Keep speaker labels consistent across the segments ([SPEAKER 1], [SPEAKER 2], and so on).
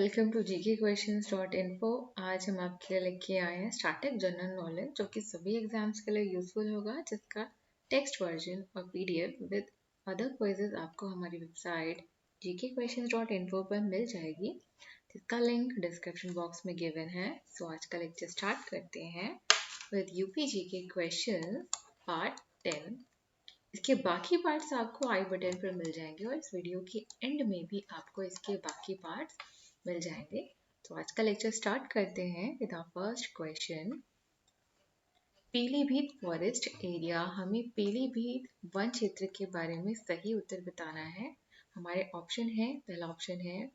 [SPEAKER 1] Welcome to gkquestions.info। आज हम आपके लिए लेके आए हैं स्टैटिक जनरल नॉलेज जो कि सभी एग्जाम्स के लिए यूजफुल होगा, जिसका टेक्स्ट वर्जन और पीडीएफ विद अदर क्विजेस आपको हमारी वेबसाइट gkquestions.info पर मिल जाएगी, जिसका लिंक डिस्क्रिप्शन बॉक्स में गिवन है। सो आज का लेक्चर स्टार्ट करते हैं with UP GK question part 10। इसके बाकी पार्ट्स आपको आई बटन पर मिल जाएंगे और इस वीडियो के एंड में भी आपको इसके बाकी पार्ट्स मिल जाएंगे। तो आज का लेक्चर स्टार्ट करते हैं with our first question. Pilibhit forest area, हमें पीलीभीत वन क्षेत्र के बारे में सही उत्तर बताना है। हमारे ऑप्शन है, पहला ऑप्शन है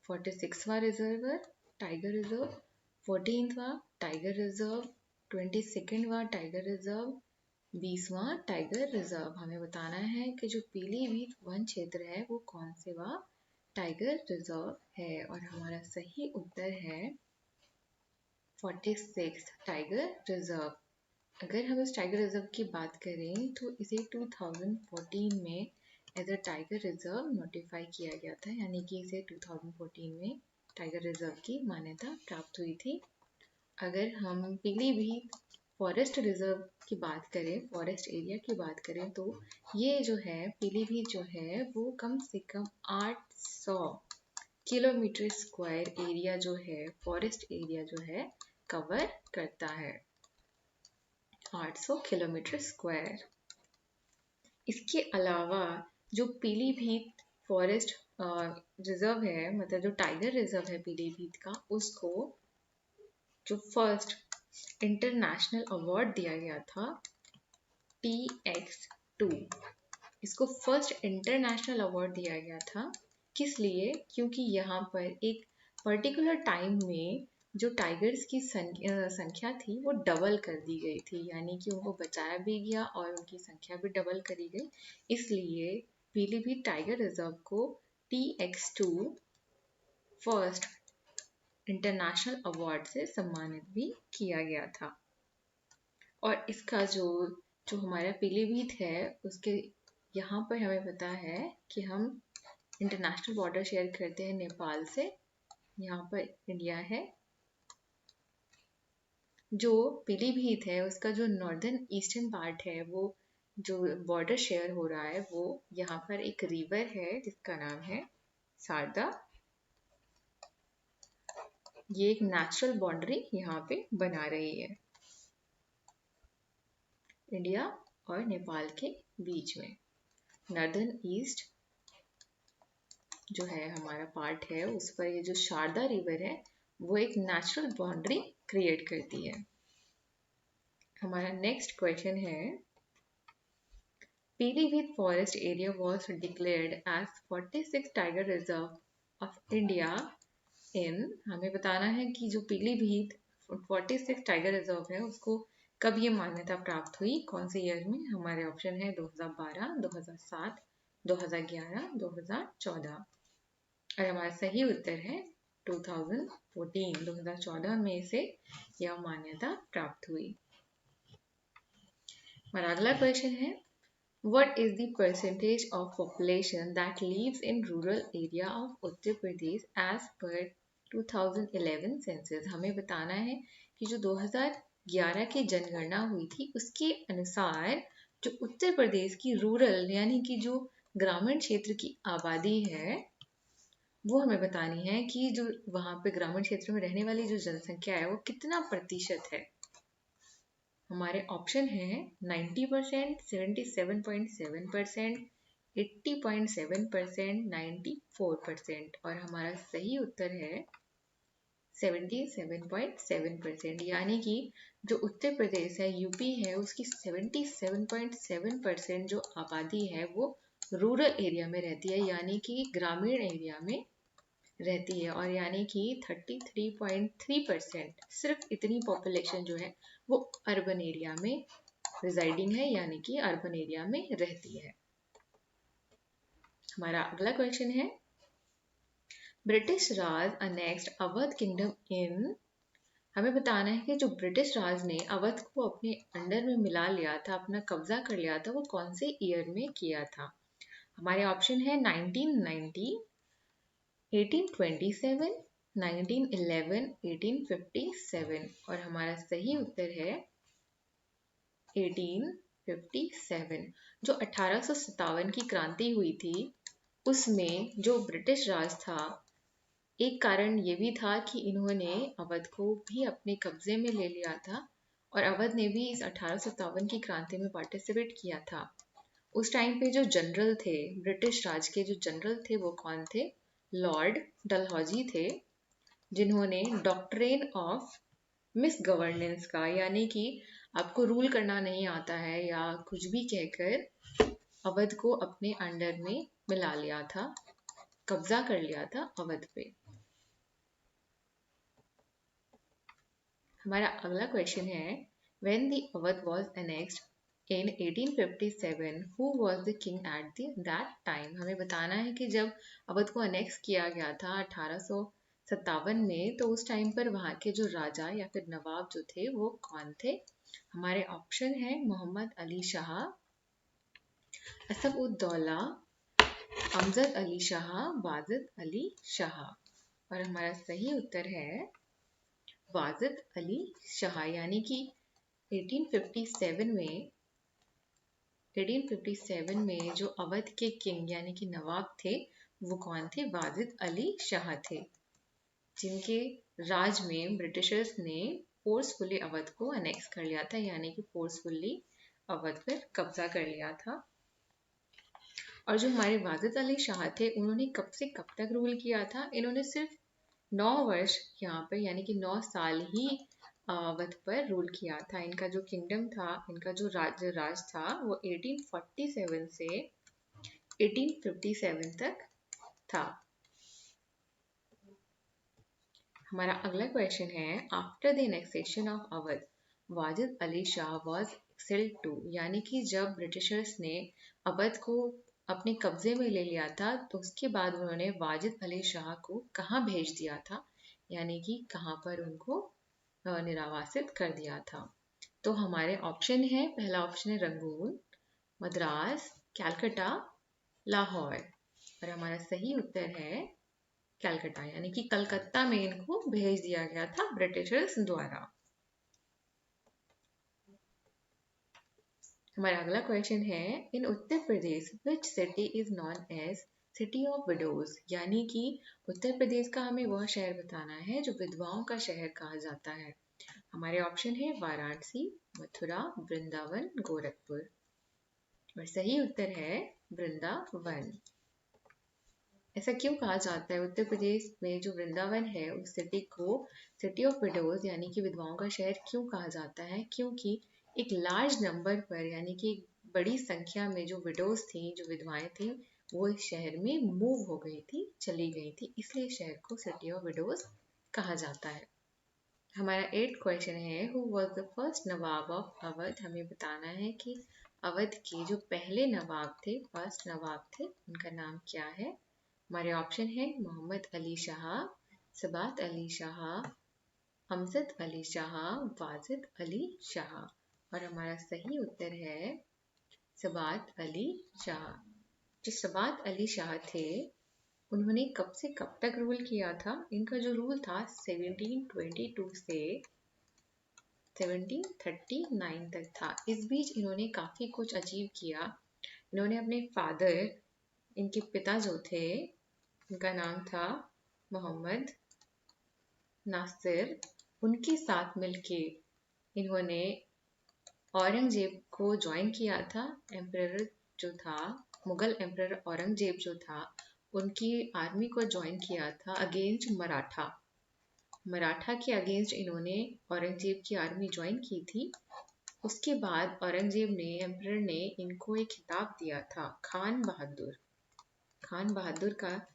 [SPEAKER 1] 46वां रिजर्व टाइगर रिजर्व, 14वां टाइगर रिजर्व, 22वां टाइगर रिजर्व, 20वां टाइगर रिजर्व। हमें बताना है कि जो पीलीभीत वन क्षेत्र है वो कौन से वा टाइगर रिजर्व है, और हमारा सही उत्तर है 46 टाइगर रिजर्व। अगर हम इस टाइगर रिजर्व की बात करें तो इसे 2014 में as a tiger reserve notify किया गया था, यानी कि इसे 2014 में टाइगर रिजर्व की मान्यता प्राप्त हुई थी। अगर हम पीलीभीत फॉरेस्ट रिजर्व की बात करें, फॉरेस्ट एरिया की बात करें, तो ये जो है पीलीभीत जो है वो कम से कम 800 किलोमीटर स्क्वायर एरिया जो है, फॉरेस्ट एरिया जो है कवर करता है, 800 किलोमीटर स्क्वायर। इसके अलावा जो पीलीभीत फॉरेस्ट रिजर्व है, मतलब जो टाइगर रिजर्व है पीलीभीत का, उसको जो फर्स्ट इंटरनेशनल अवार्ड दिया गया था TX2, इसको फर्स्ट इंटरनेशनल अवार्ड दिया गया था। किस लिए? क्योंकि यहाँ पर एक पर्टिकुलर टाइम में जो टाइगर्स की संख्या थी वो डबल कर दी गई थी, यानी कि उनको बचाया भी गया और उनकी संख्या भी डबल करी गई। इसलिए पीलीभीत टाइगर रिजर्व को TX2 फर्स्ट इंटरनेशनल अवार्ड से सम्मानित भी किया गया था। और इसका जो हमारा पीलीभीत है उसके यहाँ पर हमें पता है कि हम इंटरनेशनल बॉर्डर शेयर करते हैं नेपाल से। यहाँ पर इंडिया है। जो पीलीभीत है उसका जो नॉर्दर्न ईस्टर्न पार्ट है, वो जो बॉर्डर शेयर हो रहा है वो यहाँ पर एक रिवर है जिसका नाम है शारदा। ये एक नेचुरल बाउंड्री यहाँ पे बना रही है इंडिया और नेपाल के बीच में। नॉर्दर्न ईस्ट जो है हमारा पार्ट है, उस पर ये जो शारदा रिवर है वो एक नेचुरल बाउंड्री क्रिएट करती है। हमारा नेक्स्ट क्वेश्चन है, Pilibhit forest area was declared as 46 tiger reserve of India in. हमें बताना है कि जो पीलीभीत 46 टाइगर रिजर्व है उसको कब ये मान्यता प्राप्त हुई, कौन से ईयर में। हमारे ऑप्शन है 2012, 2007, 2011, 2014, और हमारा सही उत्तर है 2014। 2014 में से यह मान्यता प्राप्त हुई। हमारा अगला क्वेश्चन है, What is the percentage of population that lives in rural area of Uttar Pradesh as per 2011 census? हमें बताना है कि जो 2011 की जनगणना हुई थी उसके अनुसार जो उत्तर प्रदेश की रूरल यानी कि जो ग्रामीण क्षेत्र की आबादी है वो हमें बतानी है कि जो वहाँ पे ग्रामीण क्षेत्र में रहने वाली जो जनसंख्या है वो कितना प्रतिशत है। हमारे ऑप्शन है 90%, 77.7%, 80.7%, 94%, और हमारा सही उत्तर है 77.7%। यानी कि जो उत्तर प्रदेश है, यूपी है, उसकी 77.7% जो आबादी है वो रूरल एरिया में रहती है, यानी कि ग्रामीण एरिया में रहती है, और यानी कि 33.3% सिर्फ इतनी पॉपुलेशन जो है वो अर्बन एरिया में रिजाइडिंग है, यानी कि अर्बन एरिया में रहती है। हमारा अगला क्वेश्चन है, ब्रिटिश राज अनेक्स्ड अवध किंगडम इन। हमें बताना है कि जो ब्रिटिश राज ने अवध को अपने अंडर में मिला लिया था, अपना कब्जा कर लिया था, वो कौन से ईयर में किया था। हमारे ऑप्शन है 1990, 1827, 1911 1857 और हमारा सही उत्तर है 1857। जो 1857 की क्रांति हुई थी उसमें जो ब्रिटिश राज था, एक कारण ये भी था कि इन्होंने अवध को भी अपने कब्जे में ले लिया था और अवध ने भी इस 1857 की क्रांति में पार्टिसिपेट किया था। उस टाइम पे जो जनरल थे, ब्रिटिश राज के जो जनरल थे वो कौन थे? लॉर्ड डलहौजी थे, जिन्होंने डॉक्ट्रिन ऑफ मिस गवर्नेंस का, यानी कि आपको रूल करना नहीं आता है या कुछ भी कहकर अवध को अपने अंडर में मिला लिया था, कब्जा कर लिया था अवध पे। हमारा अगला क्वेश्चन है when the Awadh was annexed in 1857 who was the king at that time। हमें बताना है कि जब अवध को अनेक्स किया गया था 1857 में, तो उस टाइम पर वहाँ के जो राजा या फिर नवाब जो थे वो कौन थे? हमारे ऑप्शन है मोहम्मद अली शाह, असफ-उद-दौला, अमजद अली शाह, वाजिद अली शाह। और हमारा सही उत्तर है वाजिद अली शाह, यानी कि 1857 में जो अवध के किंग यानी कि नवाब थे वो कौन थे? वाजिद अली शाह थे, जिनके राज में ब्रिटिशर्स ने फोर्सफुली अवध को अनेक्स कर लिया था, यानी कि फोर्सफुली अवध पर कब्जा कर लिया था। और जो हमारे वाजिद अली शाह थे उन्होंने कब से कब तक रूल किया था? इन्होंने सिर्फ 9 वर्ष यहाँ पर, यानी कि 9 साल ही अवध पर रूल किया था। इनका जो किंगडम था, इनका जो राज था वो 1847 से 1857 तक था। हमारा अगला क्वेश्चन है after the annexation of Awadh Wajid Ali Shah was exiled to, यानी कि जब ब्रिटिशर्स ने अवध को अपने कब्जे में ले लिया था तो उसके बाद उन्होंने वाजिद अली शाह को कहाँ भेज दिया था, यानी कि कहाँ पर उनको निरावासित कर दिया था। तो हमारे ऑप्शन है, पहला ऑप्शन है रंगून, मद्रास, कैलकटा, लाहौर। और हमारा सही उत्तर है कैलकटा, यानी कि कलकत्ता में इनको भेज दिया गया था ब्रिटिशर्स द्वारा। हमारा अगला क्वेश्चन है in Uttar Pradesh which city is known as city of widows, यानी कि उत्तर प्रदेश का हमें वह शहर बताना है जो विधवाओं का शहर कहा जाता है। हमारे ऑप्शन है वाराणसी, मथुरा, वृंदावन, गोरखपुर। और सही उत्तर है वृंदावन। ऐसा क्यों कहा जाता है? उत्तर प्रदेश में जो वृंदावन है उस सिटी को सिटी ऑफ विडोज यानी कि विधवाओं का शहर क्यों कहा जाता है? क्योंकि एक लार्ज नंबर पर, यानी कि बड़ी संख्या में जो विडोज थी, जो विधवाएं थी, वो इस शहर में मूव हो गई थी, चली गई थी, इसलिए शहर को सिटी ऑफ विडोज कहा जाता है। हमारा 8th क्वेश्चन है who was the first Nawab of Awadh. हमें बताना है कि अवध के जो पहले नवाब थे, फर्स्ट नवाब थे, उनका नाम क्या है? हमारे ऑप्शन है मोहम्मद अली शाह, सबात अली शाह, अमजद अली शाह, वाजिद अली शाह। और हमारा सही उत्तर है सबात अली शाह। जो सबात अली शाह थे उन्होंने कब से कब तक रूल किया था? इनका जो रूल था 1722 से 1739 तक था। इस बीच इन्होंने काफी कुछ अचीव किया। इन्होंने अपने फादर, इनके पिता जो थे, उनका नाम था मोहम्मद नासिर, उनके साथ मिलके इन्होंने औरंगजेब को ज्वाइन किया था। एम्परर जो था, मुगल एम्परर औरंगजेब जो था, उनकी आर्मी को ज्वाइन किया था अगेंस्ट मराठा। मराठा के अगेंस्ट इन्होंने औरंगजेब की आर्मी ज्वाइन की थी। उसके बाद औरंगजेब ने, एम्परर ने इनको एक खिताब दिया था, खान बहादुर। खान बहादुर का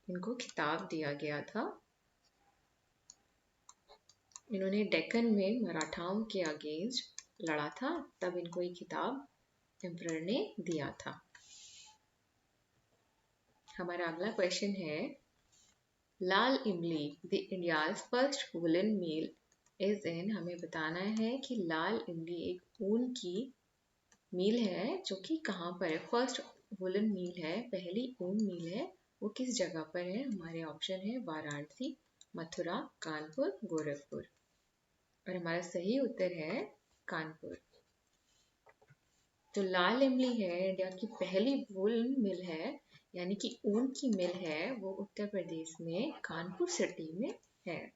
[SPEAKER 1] इनको खिताब दिया गया था। इन्होंने डेक्कन में मराठाओं के अगेंस्ट लड़ा था, तब इनको ये खिताब एम्परर ने दिया था। हमारा अगला क्वेश्चन है लाल इमली the India's first woollen mill is in. हमें बताना है कि लाल इमली एक ऊन की मिल है जो कि कहाँ पर है? फर्स्ट वुलन मिल है, पहली ऊन मिल है, वो किस जगह पर है? हमारे ऑप्शन है वाराणसी, मथुरा, कानपुर, गोरखपुर। और हमारा सही उत्तर है कानपुर। तो लाल इमली है इंडिया की पहली वूलन मिल है, यानी कि ऊन की मिल है, वो उत्तर प्रदेश में कानपुर सिटी में है।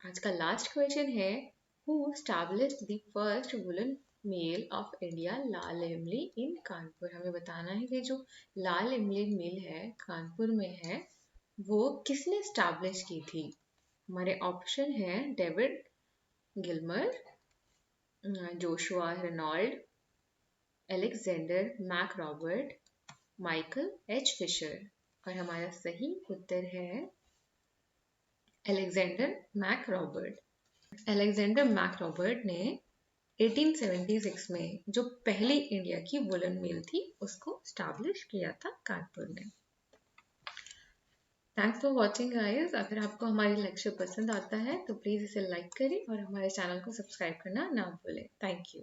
[SPEAKER 1] आज का लास्ट क्वेश्चन है, who established the first woolen mill of India, लाल इमली इन कानपुर। हमें बताना है कि जो लाल इमली मिल है कानपुर में है, वो किसने स्टैब्लिश की थी। हमारे ऑप्शन है David Gilmour, Joshua Reynold, Alexander MacRobert, Michael H Fisher. और हमारा सही उत्तर है Alexander MacRobert. Alexander MacRobert ने 1876 में जो पहली इंडिया की वुलन मिल थी उसको स्टैब्लिश किया था कानपुर में। Thanks for watching guys. अगर आपको हमारी लेक्चर पसंद आता है तो प्लीज़ इसे लाइक करें और हमारे चैनल को सब्सक्राइब करना ना भूलें। Thank you.